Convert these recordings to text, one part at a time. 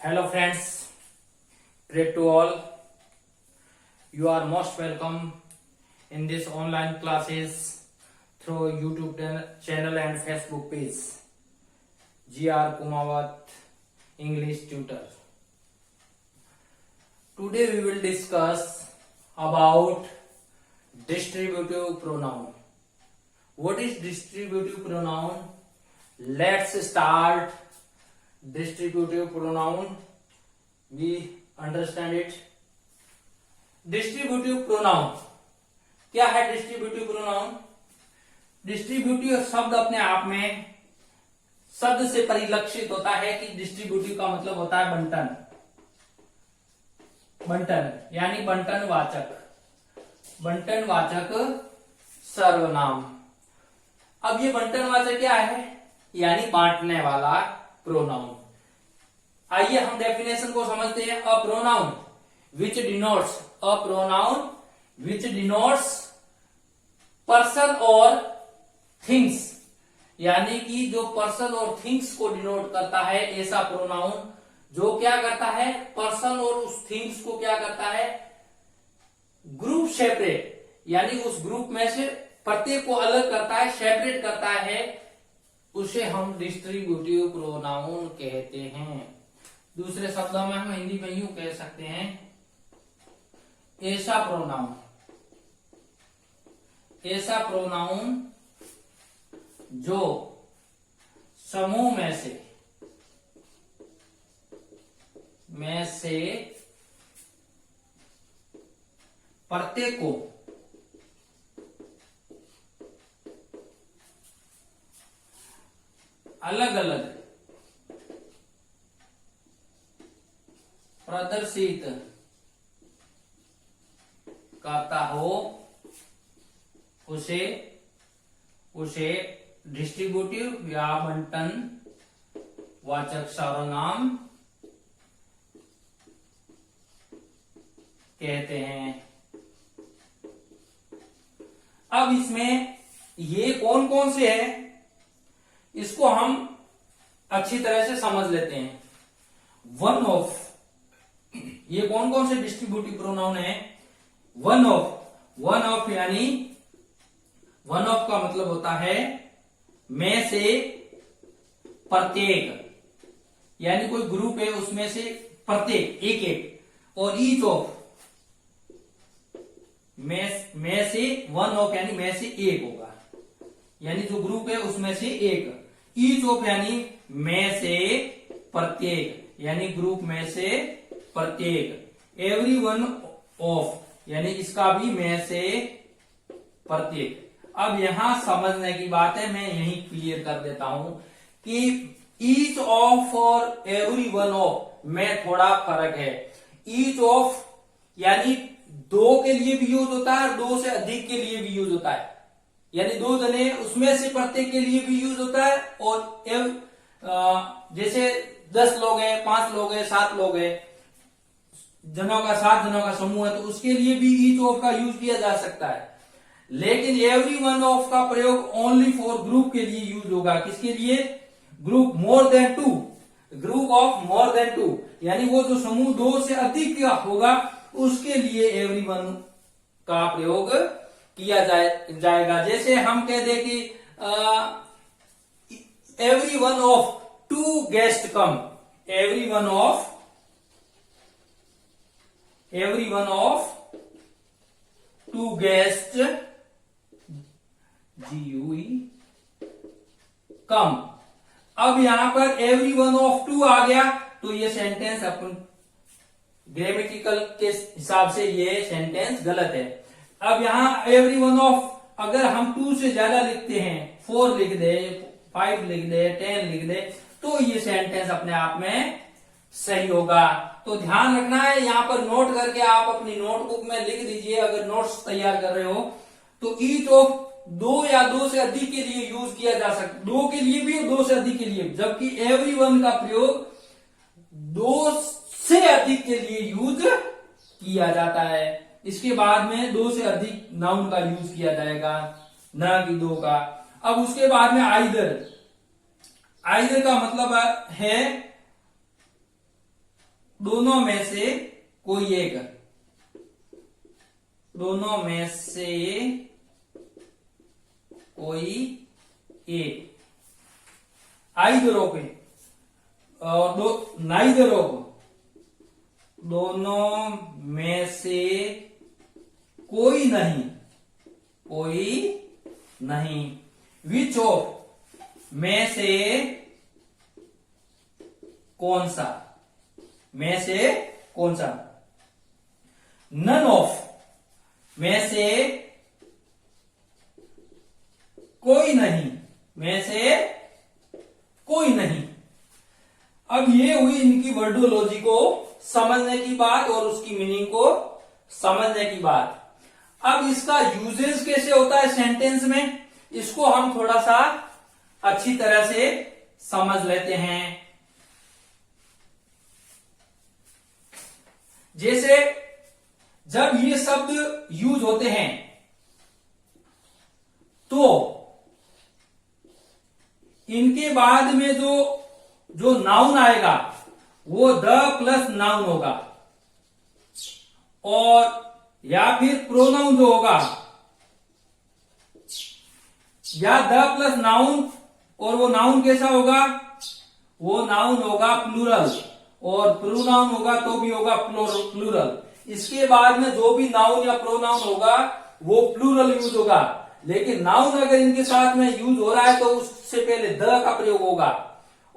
Hello friends, great to all. You are most welcome in this online classes through YouTube channel and Facebook page. GR Kumawat English Tutor. Today we will discuss about distributive pronoun. What is distributive pronoun? Let's start. Distributive pronoun, we understand it. Distributive pronoun क्या है? Distributive pronoun, distributive शब्द अपने आप में शब्द से परिलक्षित होता है कि डिस्ट्रीब्यूटिव का मतलब होता है बंटन, बंटन यानी बंटन वाचक सर्वनाम। अब ये बंटन वाचक क्या है? यानी बांटने वाला प्रोनाउन। आइए हम डेफिनेशन को समझते हैं। A pronoun which denotes person और थिंग्स, यानी कि जो पर्सन और थिंग्स को डिनोट करता है, ऐसा प्रोनाउन जो क्या करता है? पर्सन और उस थिंग्स को क्या करता है? ग्रुप सेपरेट, यानी उस ग्रुप में से प्रत्येक को अलग करता है, सेपरेट करता है, उसे हम डिस्ट्रीब्यूटिव प्रोनाउन कहते हैं। दूसरे शब्दों में हम हिंदी में यूं कह सकते हैं, ऐसा प्रोनाउन जो समूह में से प्रत्येक को अलग अलग प्रदर्शित करता हो, उसे डिस्ट्रीब्यूटिव या बंटन वाचक सर्वनाम कहते हैं। अब इसमें ये कौन कौन से है, इसको हम अच्छी तरह से समझ लेते हैं। वन ऑफ, ये कौन कौन से डिस्ट्रीब्यूटिव प्रोनाउन है? वन ऑफ यानी वन ऑफ का मतलब होता है में से प्रत्येक, यानी कोई ग्रुप है उसमें से प्रत्येक एक एक। और ईच ऑफ, में से वन ऑफ यानी में से एक होगा, यानी जो ग्रुप है उसमें से एक। ईच ऑफ यानी में से प्रत्येक, यानी ग्रुप में से प्रत्येक। एवरी वन ऑफ यानी इसका भी में से प्रत्येक। अब यहां समझने की बात है, मैं यही क्लियर कर देता हूं कि ईच ऑफ और एवरी वन ऑफ में थोड़ा फर्क है। ईच ऑफ यानी दो के लिए भी यूज होता है और दो से अधिक के लिए भी यूज होता है, यानी दो जने उसमें से प्रत्येक के लिए भी यूज होता है। और जैसे 10 लोग हैं, 5 लोग हैं, 7 लोग हैं, 7 जनों का समूह है, तो उसके लिए भी ईच ऑफ का यूज किया जा सकता है। लेकिन एवरी वन ऑफ का प्रयोग ओनली फॉर ग्रुप के लिए यूज होगा। किसके लिए? Group more than 2, group of more than 2, यानी वो जो समूह 2 से अधिक का होगा उसके लिए एवरी वन का प्रयोग किया जाएगा। जैसे हम कह दे कि every one of 2 guest come, every one of 2 guest come. अब यहां पर एवरी वन ऑफ 2 आ गया, तो ये सेंटेंस अपन ग्रामेटिकल के हिसाब से ये सेंटेंस गलत है। अब यहां एवरी वन ऑफ अगर हम 2 से ज्यादा लिखते हैं, 4 लिख दे, 5 लिख दे, 10 लिख दे, तो ये सेंटेंस अपने आप में सही होगा। तो ध्यान रखना है, यहां पर नोट करके आप अपनी नोटबुक में लिख दीजिए अगर नोट्स तैयार कर रहे हो। तो ईच ऑफ 2 या 2 से अधिक के लिए यूज किया जा सकता, 2 के लिए भी और 2 से अधिक के लिए, जबकि एवरी वन का प्रयोग 2 से अधिक के लिए यूज किया जाता है। इसके बाद में 2 से अधिक नाउन का यूज किया जाएगा, न कि 2 का। अब उसके बाद में आइदर, आइदर का मतलब है दोनों में से कोई एक, दोनों में से कोई एक, आइदर ऑफ और नाइदर ऑफ, दोनों में से कोई नहीं, कोई नहीं, विच ऑफ, में से कौन सा, में से कौन सा, नन ऑफ, में से कोई नहीं, में से कोई नहीं। अब ये हुई इनकी वर्डोलॉजी को समझने की बात और उसकी मीनिंग को समझने की बात। अब इसका यूजेस कैसे होता है सेंटेंस में, इसको हम थोड़ा सा अच्छी तरह से समझ लेते हैं। जैसे जब ये शब्द यूज होते हैं तो इनके बाद में जो नाउन आएगा वो द प्लस नाउन होगा, और या फिर प्रोनाउन जो होगा, या द प्लस नाउन, और वो नाउन कैसा होगा, वो नाउन होगा प्लूरल, और प्रोनाउन होगा तो भी होगा प्लूरल। इसके बाद में जो भी नाउन या प्रोनाउन होगा वो प्लूरल यूज होगा, लेकिन नाउन अगर इनके साथ में यूज हो रहा है तो उससे पहले द का प्रयोग होगा,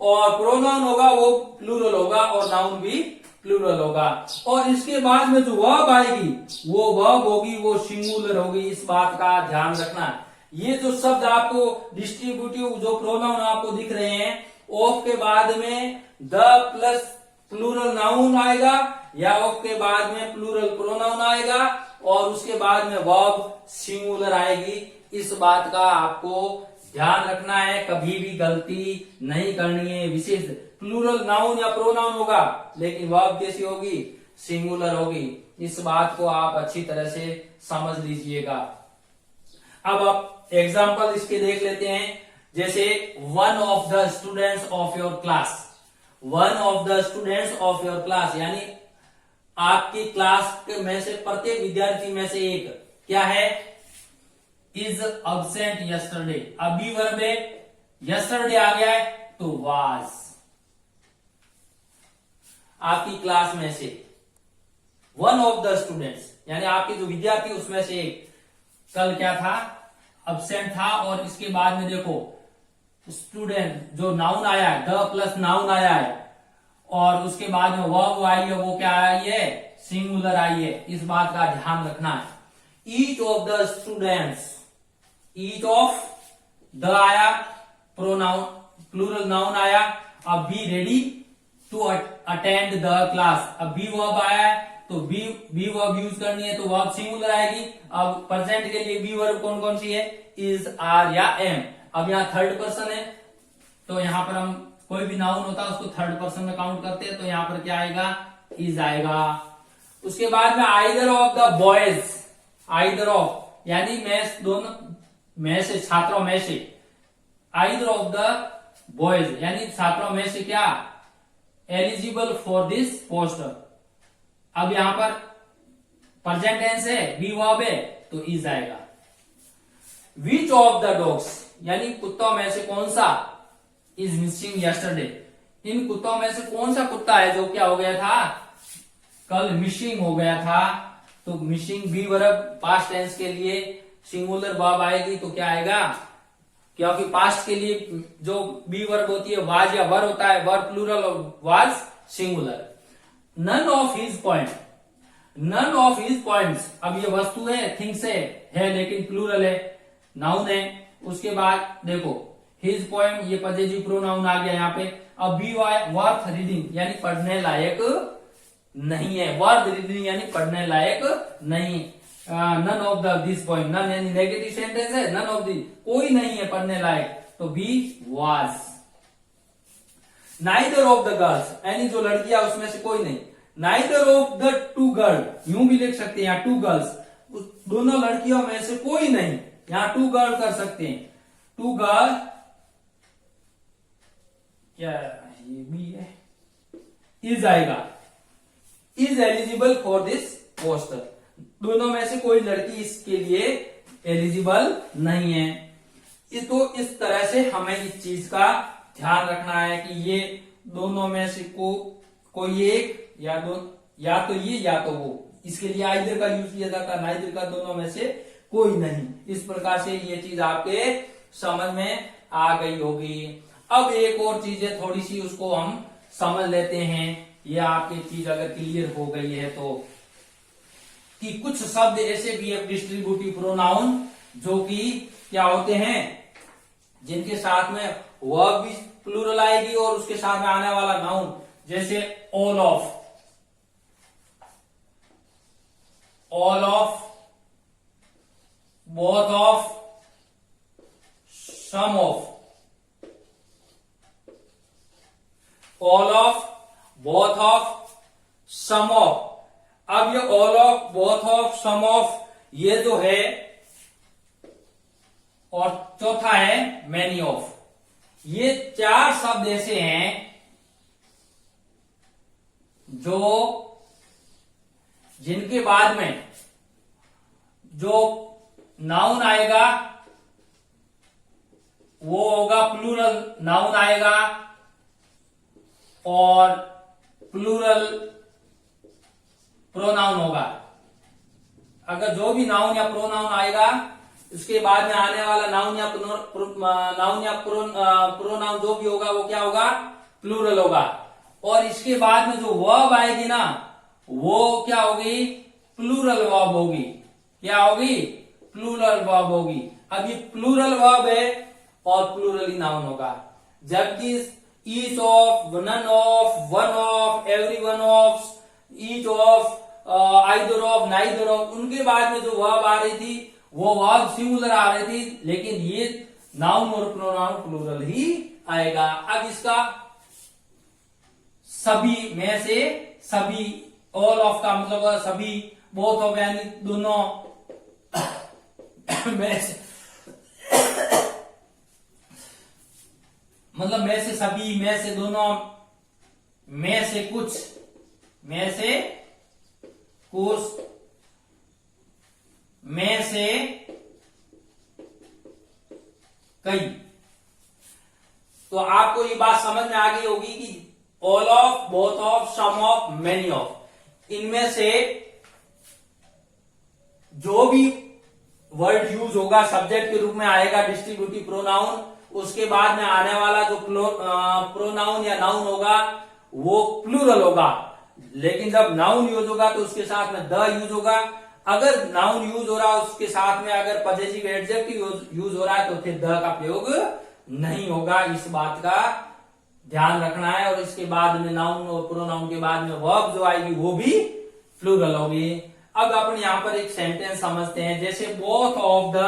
और प्रोनाउन होगा वो प्लूरल होगा, और नाउन भी प्लूरल होगा। और इसके बाद में जो वर्ब आएगी वो वर्ब होगी, वो सिंगुलर होगी। इस बात का ध्यान रखना। ये जो शब्द आपको डिस्ट्रीब्यूटिव जो प्रोनाउन आपको दिख रहे हैं, ऑफ के बाद में द प्लस प्लूरल नाउन आएगा, या ऑफ के बाद में प्लूरल प्रोनाउन आएगा, और उसके बाद में वर्ब सिंगुलर आएगी। इस बात का आपको ध्यान रखना है, कभी भी गलती नहीं करनी है। विशेष प्लूरल नाउन या प्रोनाउन होगा, लेकिन वर्ब कैसी होगी, सिंगुलर होगी। इस बात को आप अच्छी तरह से समझ लीजिएगा। अब आप एग्जाम्पल इसके देख लेते हैं। जैसे one of the students of your class, one of the students of your class, यानी आपकी क्लास में से प्रत्येक विद्यार्थी में से एक क्या है, इज अब्सेंट यस्टरडे। अभी वर्ब है, यस्टरडे आ गया है तो वाज। आपकी क्लास में से वन ऑफ द स्टूडेंट्स, यानी आपके जो विद्यार्थी उसमें से एक कल क्या था, अब्सेंट था। और इसके बाद में देखो स्टूडेंट जो नाउन आया है, द प्लस नाउन आया है, और उसके बाद में वर्ब आई है, वो क्या आई है, सिंगुलर आई है। इस बात का ध्यान रखना है। Each of the students, each of the आया, प्रोनाउन प्लूरल नाउन आया। अब be ready to attend the class, अब बी वर्ब आया है तो बी वर्ब यूज करनी है, तो वर्ब सिंगुलर आएगी। अब प्रेजेंट के लिए बी वर्ब कौन कौन सी है, इज, आर या एम। अब यहाँ थर्ड पर्सन है, तो यहाँ पर हम कोई भी नाउन होता है उसको थर्ड पर्सन में काउंट करते हैं, तो यहाँ पर क्या आएगा, इज आएगा। उसके बाद में either of the boys, either of यानी मैं दोनों में से, छात्रों में से, आइदर ऑफ द बॉयज यानी छात्रों में से क्या एलिजिबल फॉर दिस पोस्ट। अब यहां पर प्रेजेंट टेंस है, बी वर्ब है तो इज आएगा। विच ऑफ द डॉग्स यानी कुत्तों में से कौन सा, इज मिसिंग यस्टरडे। इन कुत्तों में से कौन सा कुत्ता है जो क्या हो गया था, कल मिसिंग हो गया था। तो missing be verb past tense के लिए सिंगुलर वर्ब आएगी तो क्या आएगा, क्योंकि पास्ट के लिए जो बी वर्ब होती है वाज या वर होता है, वर प्लूरल और was singular. None of his point, none of his points, अब ये वस्तु है, थिंग्स है लेकिन प्लूरल है, नाउन है। उसके बाद देखो हिज पॉइंट, ये पजेसिव प्रोनाउन आ गया यहाँ पे। अब बी वर्थ रीडिंग यानी पढ़ने लायक नहीं है, वर्थ रीडिंग यानी पढ़ने लायक नहीं। None of the this point, none यानी नेगेटिव सेंटेंस है, नन ऑफ दी कोई नहीं है पढ़ने लायक, तो be was. Neither of the girls यानी जो लड़कियां उसमें से कोई नहीं। Neither of the two girl, यूं भी लिख सकते हैं यहाँ टू गर्ल्स, दोनों लड़कियों में से कोई नहीं, यहाँ टू गर्ल कर सकते हैं। टू गर्ल क्या ये भी है, इज आएगा। Is eligible for this post. दोनों में से कोई लड़की इसके लिए एलिजिबल नहीं है। तो इस तरह से हमें इस चीज का ध्यान रखना है कि ये दोनों में से कोई एक या दो, या तो ये या तो वो, इसके लिए आइदर का यूज किया जाता है, नाइदर का, दोनों में से कोई नहीं। इस प्रकार से ये चीज आपके समझ में आ गई होगी। अब एक और चीज है, थोड़ी सी उसको हम समझ लेते हैं, ये आपकी चीज अगर क्लियर हो गई है तो, कि कुछ शब्द ऐसे भी है डिस्ट्रीब्यूटिव प्रोनाउन जो कि क्या होते हैं, जिनके साथ में वर्ब भी प्लूरल आएगी और उसके साथ में आने वाला नाउन, जैसे all of, both of, some of, all of, both of, some of. अब ये all of, both of, some of, ये जो है, और चौथा है मैनी ऑफ। ये चार शब्द ऐसे हैं जो, जिनके बाद में जो नाउन आएगा वो होगा प्लूरल नाउन आएगा, और प्लूरल प्रोनाउन होगा। अगर जो भी नाउन या प्रोनाउन आएगा, उसके बाद में आने वाला नाउन या प्रोनाउन जो भी होगा वो क्या होगा, प्लूरल होगा। और इसके बाद में जो वर्ब आएगी ना, वो क्या होगी, प्लूरल वर्ब होगी। क्या होगी, प्लूरल वर्ब होगी। अब ये प्लूरल वर्ब है और प्लूरल ही नाउन होगा। जबकि each of, none of, one of, every one of, each of, either of, neither of, उनके बाद में जो वर्ब आ रही थी वो वर्ब सिंगुलर आ रही थी, लेकिन ये नाउन और प्रोनाउन प्लूरल ही आएगा। अब इसका सभी में से सभी, ऑल ऑफ का मतलब सभी, बोथ ऑफ यानी दोनों में से, मतलब में से सभी, में से दोनों, में से कुछ, में से कुछ, में से कई। तो आपको ये बात समझ में आ गई होगी कि all of, both of, some of, many of, इनमें से जो भी वर्ड यूज होगा सब्जेक्ट के रूप में आएगा डिस्ट्रीब्यूटिव प्रोनाउन, उसके बाद में आने वाला जो प्रोनाउन या नाउन होगा वो प्लूरल होगा। लेकिन जब नाउन यूज होगा तो उसके साथ में द यूज होगा। अगर नाउन यूज हो रहा है उसके साथ में अगर पॉजिटिव एडजेक्टिव यूज हो रहा है तो फिर द का प्रयोग नहीं होगा। इस बात का ध्यान रखना है। और इसके बाद में नाउन और प्रोनाउन के बाद में वर्ब जो आएगी वो भी प्लूरल होगी। अब अपन यहां पर एक सेंटेंस समझते हैं, जैसे बोथ ऑफ द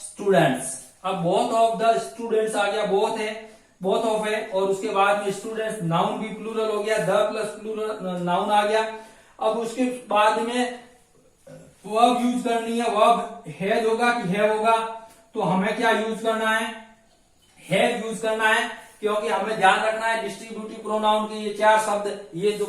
स्टूडेंट्स। अब बोथ ऑफ द स्टूडेंट्स आ गया, बोथ है, बोथ ऑफ है, और उसके बाद में स्टूडेंट्स नाउन भी प्लूरल हो गया, द प्लस प्लूरल नाउन आ गया। अब उसके बाद में वर्ब यूज करनी है, वर्ब हैज होगा कि हैव होगा, तो हमें क्या यूज करना है, हैव यूज करना है, क्योंकि हमें ध्यान रखना है डिस्ट्रीब्यूटिव प्रोनाउन के ये चार शब्द, ये जो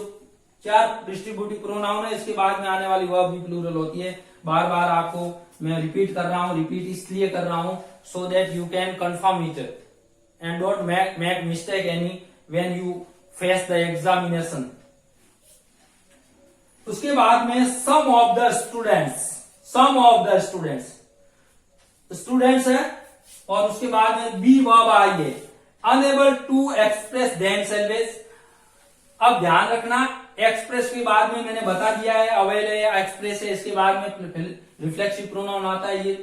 चार डिस्ट्रीब्यूटिव प्रोनाउन है इसके बाद में आने वाली वर्ब भी प्लूरल होती है। बार बार आपको मैं रिपीट कर रहा हूं, रिपीट इसलिए कर रहा हूं so that you can confirm it and don't make mistake any when you face the examination. उसके बाद में some of the students, some of the students, students है, और उसके बाद में बी वर्ब आई है, अनएबल टू एक्सप्रेस देमसेल्व्स। अब ध्यान रखना, एक्सप्रेस के बाद में मैंने बता दिया है, अवेल है, एक्सप्रेस है, इसके बाद में रिफ्लेक्सिव प्रोनाउन आता है, ये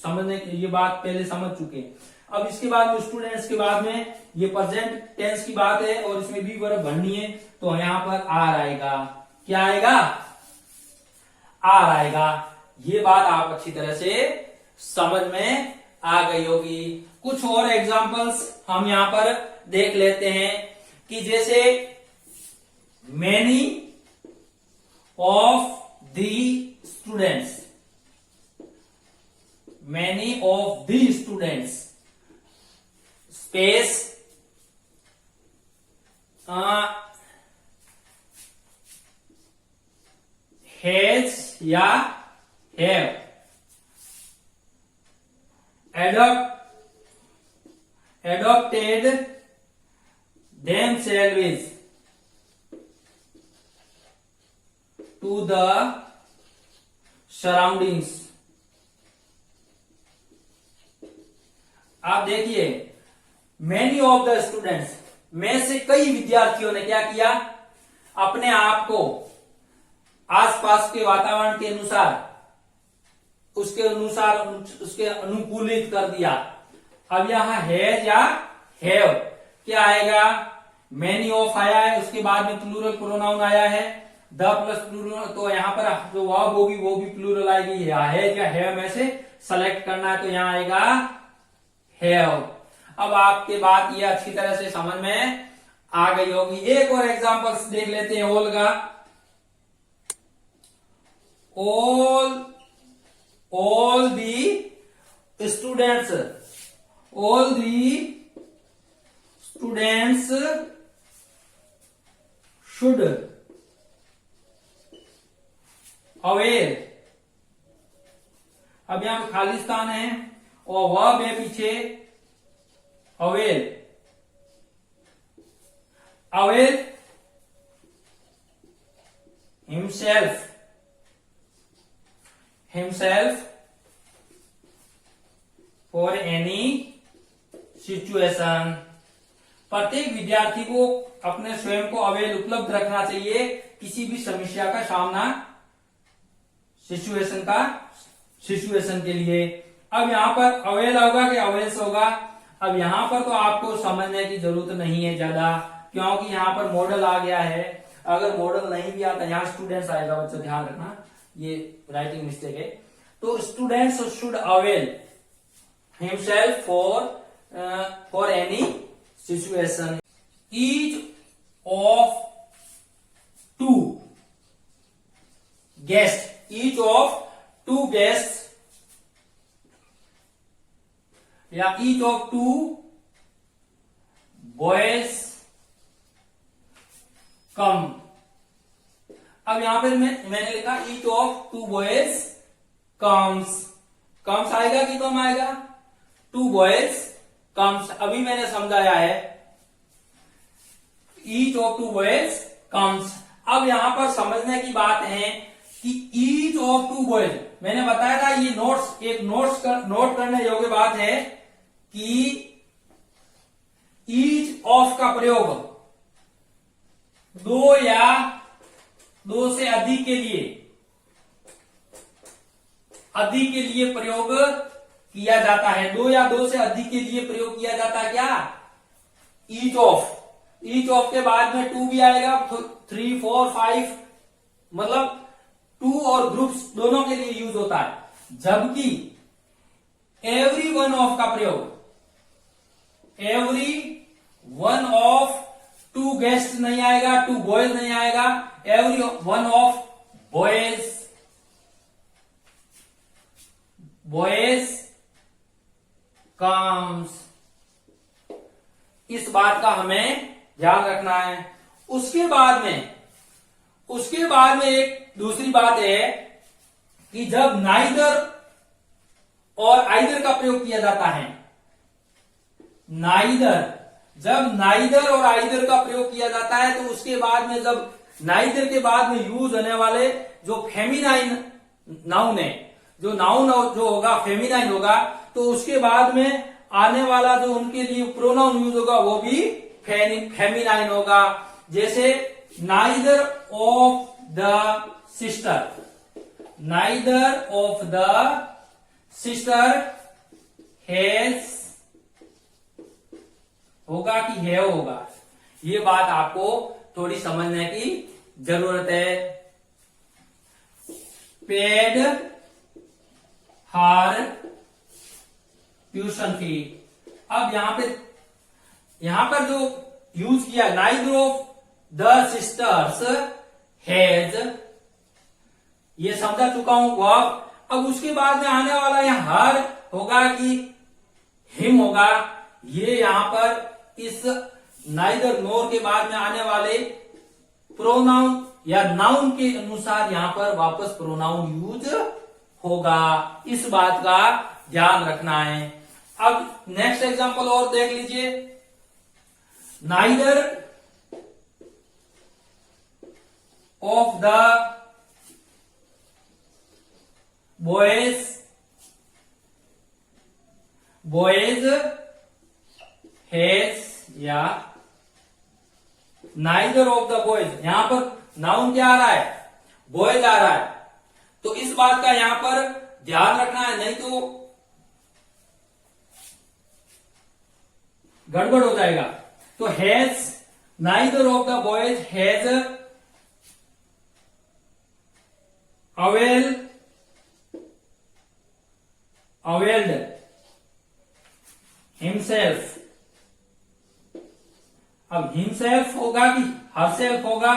समझने की ये बात पहले समझ चुके हैं। अब इसके बाद में स्टूडेंट्स के बाद में ये प्रेजेंट टेंस की बात है और इसमें बी वर्ब भरनी है, तो यहां पर आर आएगा। क्या आएगा, आर आएगा। ये बात आप अच्छी तरह से समझ में आ गई होगी। कुछ और एग्जांपल्स हम यहां पर देख लेते हैं कि जैसे many of the students, many of the students, space has या have, adopted themselves to the surroundings। आप देखिए, मैनी ऑफ द स्टूडेंट्स, में से कई विद्यार्थियों ने क्या किया, अपने आप को आसपास के वातावरण के अनुसार उसके अनुकूलित कर दिया। अब यहां हैज या हैव क्या आएगा, मैनी ऑफ आया है, उसके बाद में प्लूरल प्रोनाउन आया है, द प्लस प्लूरल, तो यहां पर जो वर्ब होगी वो भी प्लूरल आएगी। हैज या हैव में से सेलेक्ट करना है, तो यहां आएगा हैव। अब आपके बात ये अच्छी तरह से समझ में आ गई होगी। एक और एग्जांपल्स देख लेते हैं ऑल का। all the students should aware। अब यहां पे खालिस्तान है और वर्ब है पीछे avail, avail himself for any situation। प्रत्येक विद्यार्थी को अपने स्वयं को अवेल उपलब्ध रखना चाहिए किसी भी समस्या का सामना सिचुएशन के लिए। अब यहां पर अवेल होगा कि अवेल्स होगा, अब यहां पर तो आपको समझने की जरूरत नहीं है ज्यादा, क्योंकि यहां पर मॉडल आ गया है। अगर मॉडल नहीं भी आता, यहां स्टूडेंट्स आएगा, बच्चों ध्यान रखना, ये राइटिंग मिस्टेक है। तो students should avail himself for any situation. Each of two guest या each of two boys come. अब यहां पर मैंने लिखा each of two boys comes आएगा कि कम आएगा, टू बॉयज कम्स। अभी मैंने समझाया है each of two boys comes. अब यहां पर समझने की बात है कि ईच ऑफ टू बॉयज, मैंने बताया था ये नोट करने योग्य बात है कि ईच ऑफ का प्रयोग दो या दो से अधिक के लिए प्रयोग किया जाता है। दो या दो से अधिक के लिए प्रयोग किया जाता है क्या, ईच ऑफ के बाद में टू भी आएगा, 3, 4, 5, मतलब टू और ग्रुप्स दोनों के लिए यूज होता है। जबकि एवरी वन ऑफ का प्रयोग every one of two guest नहीं आएगा, टू बॉयज नहीं आएगा, every one of boys comes. इस बात का हमें ध्यान रखना है। उसके बाद में एक दूसरी बात है कि जब नाइदर और आइदर का प्रयोग किया जाता है, जब नाइदर और आइदर का प्रयोग किया जाता है, तो उसके बाद में जब नाइदर के बाद में यूज होने वाले जो फेमिनाइन नाउन है, जो नाउन जो होगा फेमिनाइन होगा, तो उसके बाद में आने वाला जो उनके लिए प्रोनाउन यूज होगा वो भी फेमिनाइन होगा। जैसे neither of the sister has होगा कि हैव होगा, ये बात आपको थोड़ी समझने की जरूरत है। पेड हर ट्यूशन फी। अब यहां पर जो यूज किया neither of the sisters has, ये समझा चुका हूं वर्ब। अब उसके बाद में आने वाला यहां हर होगा कि हिम होगा, ये यहां पर इस नाइदर नोर के बाद में आने वाले प्रोनाउन या नाउन के अनुसार यहां पर वापस प्रोनाउन यूज होगा, इस बात का ध्यान रखना है। अब नेक्स्ट एग्जांपल और देख लीजिए। Neither of the boys has, या नाइदर ऑफ द बॉयज, यहां पर नाउन क्या आ रहा है, बॉयज आ रहा है, तो इस बात का यहां पर ध्यान रखना है, नहीं तो गड़बड़ हो जाएगा। तो has, neither of the boys has availed himself. अब हिमसेल्फ होगा कि हरसेल्फ होगा,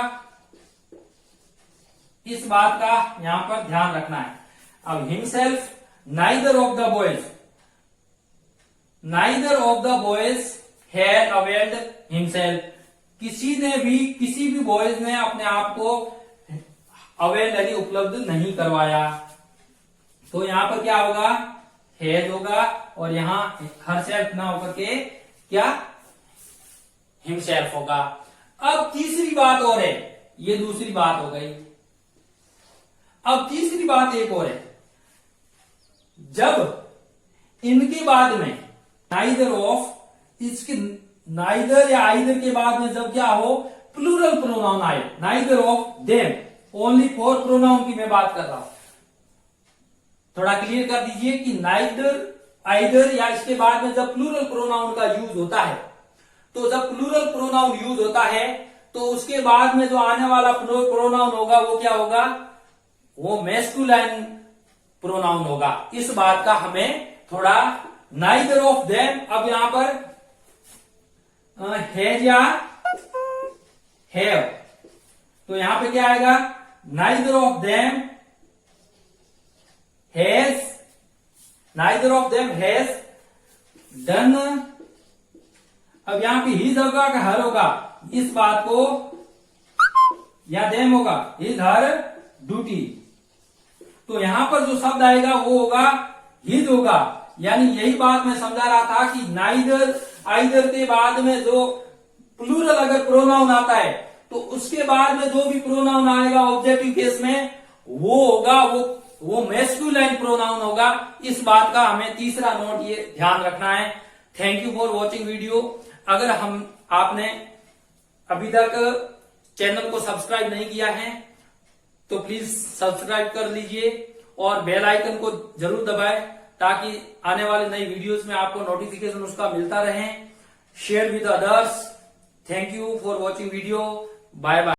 इस बात का यहां पर ध्यान रखना है। अब himself, neither of the boys, neither of the boys had availed himself, किसी भी बॉयज ने अपने आप को अवेल्ड यानी उपलब्ध नहीं करवाया। तो यहां पर क्या होगा, हैज होगा, और यहां हरसेल्फ ना होकर के क्या, हिमसेल्फ होगा। अब तीसरी बात और है, ये दूसरी बात हो गई। अब तीसरी बात एक और है, जब इनके बाद में नाइदर ऑफ, इसके नाइदर या आइदर के बाद में जब क्या हो, प्लूरल प्रोनाउन आए, neither of them, only for pronoun की मैं बात कर रहा हूं, थोड़ा क्लियर कर दीजिए कि नाइदर, आइदर या इसके बाद में जब प्लूरल प्रोनाउन का यूज होता है, तो जब प्लूरल प्रोनाउन यूज होता है तो उसके बाद में जो आने वाला प्रोनाउन होगा वो क्या होगा, वो मैस्कुलाइन प्रोनाउन होगा। इस बात का हमें थोड़ा, नाइदर ऑफ देम, अब यहां पर हैज या हैव, तो यहां पे क्या आएगा, neither of them has, neither of them has done. अब यहां पे हिज होगा कि हर होगा, इस बात को, या देम होगा, हिज हर ड्यूटी, तो यहां पर जो शब्द आएगा वो होगा हिज होगा। यानी यही बात मैं समझा रहा था कि नाइदर, आइदर के बाद में जो प्लूरल अगर प्रोनाउन आता है तो उसके बाद में जो भी प्रोनाउन आएगा ऑब्जेक्टिव केस में, वो होगा, वो मैस्कुलाइन प्रोनाउन होगा। इस बात का हमें तीसरा नोट ये ध्यान रखना है। Thank you for watching video. अगर आपने अभी तक चैनल को सब्सक्राइब नहीं किया है तो प्लीज सब्सक्राइब कर लीजिए और बेल आइकन को जरूर दबाएं ताकि आने वाले नई वीडियोस में आपको नोटिफिकेशन उसका मिलता रहे। Share with others. Thank you for watching video. Bye bye.